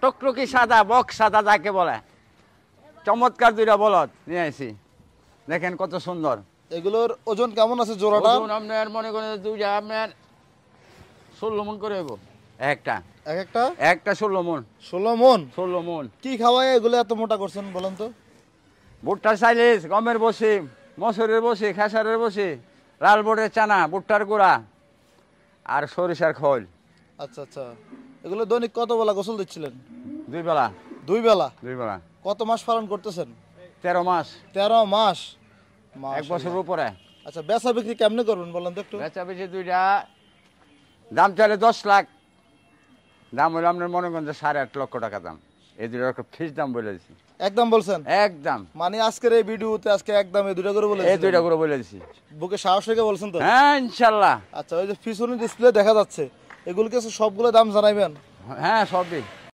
টকটকি সাদা বক সাদা যাকে বলে চমৎকার দুইটা বলদ নিয়ে আসি দেখেন কত সুন্দর এগুলোর ওজন কেমন আছে জোড়াটা? ওজন আপনার মনে করেন দুইটা আপনার 16 মন করে হইব একটা এক একটা একটা 16 মন 16 মন। 16 মন কি খাওয়ায় এগুলো এত মোটা করছেন বলেন তো? ভুট্টার চাইলিস গমের বসি মসুরের বসি খেসারের বসি লাল বোটের চানা ভুট্টার গুঁড়া আর সরিষার খোল। আচ্ছা আচ্ছা, এগুলো দৈনিক কত বেলা গোসল দিচ্ছিলেন? 2 বেলা 2 বেলা। 2 বেলা কত মাস পালন করতেছেন? 13 মাস 13 মাস। 1 বছর উপরে। আচ্ছা, বেচা বিক্রি কেমনে করবেন বলেন তো একটু? বেচা বেচি দুইটা দাম চাইলে 10 লাখ, দাম হলো আপনার মনে করেন যে 8.5 লক্ষ টাকা দাম। এই দুটো একটা ফিস দাম বলে দিছি। একদম বলছেন? একদম। মানে আজকের এই ভিডিওতে আজকে একদম এই দুইটা করে বলেছেন? এই দুইটা করে বলে দিছি। বুকে সাহস রেখে বলছেন তো? হ্যাঁ ইনশাআল্লাহ। আচ্ছা, ওই যে পিছনে ডিসপ্লে দেখা যাচ্ছে, এগুলো কি সবগুলো দাম জানাইবেন? হ্যাঁ সবই।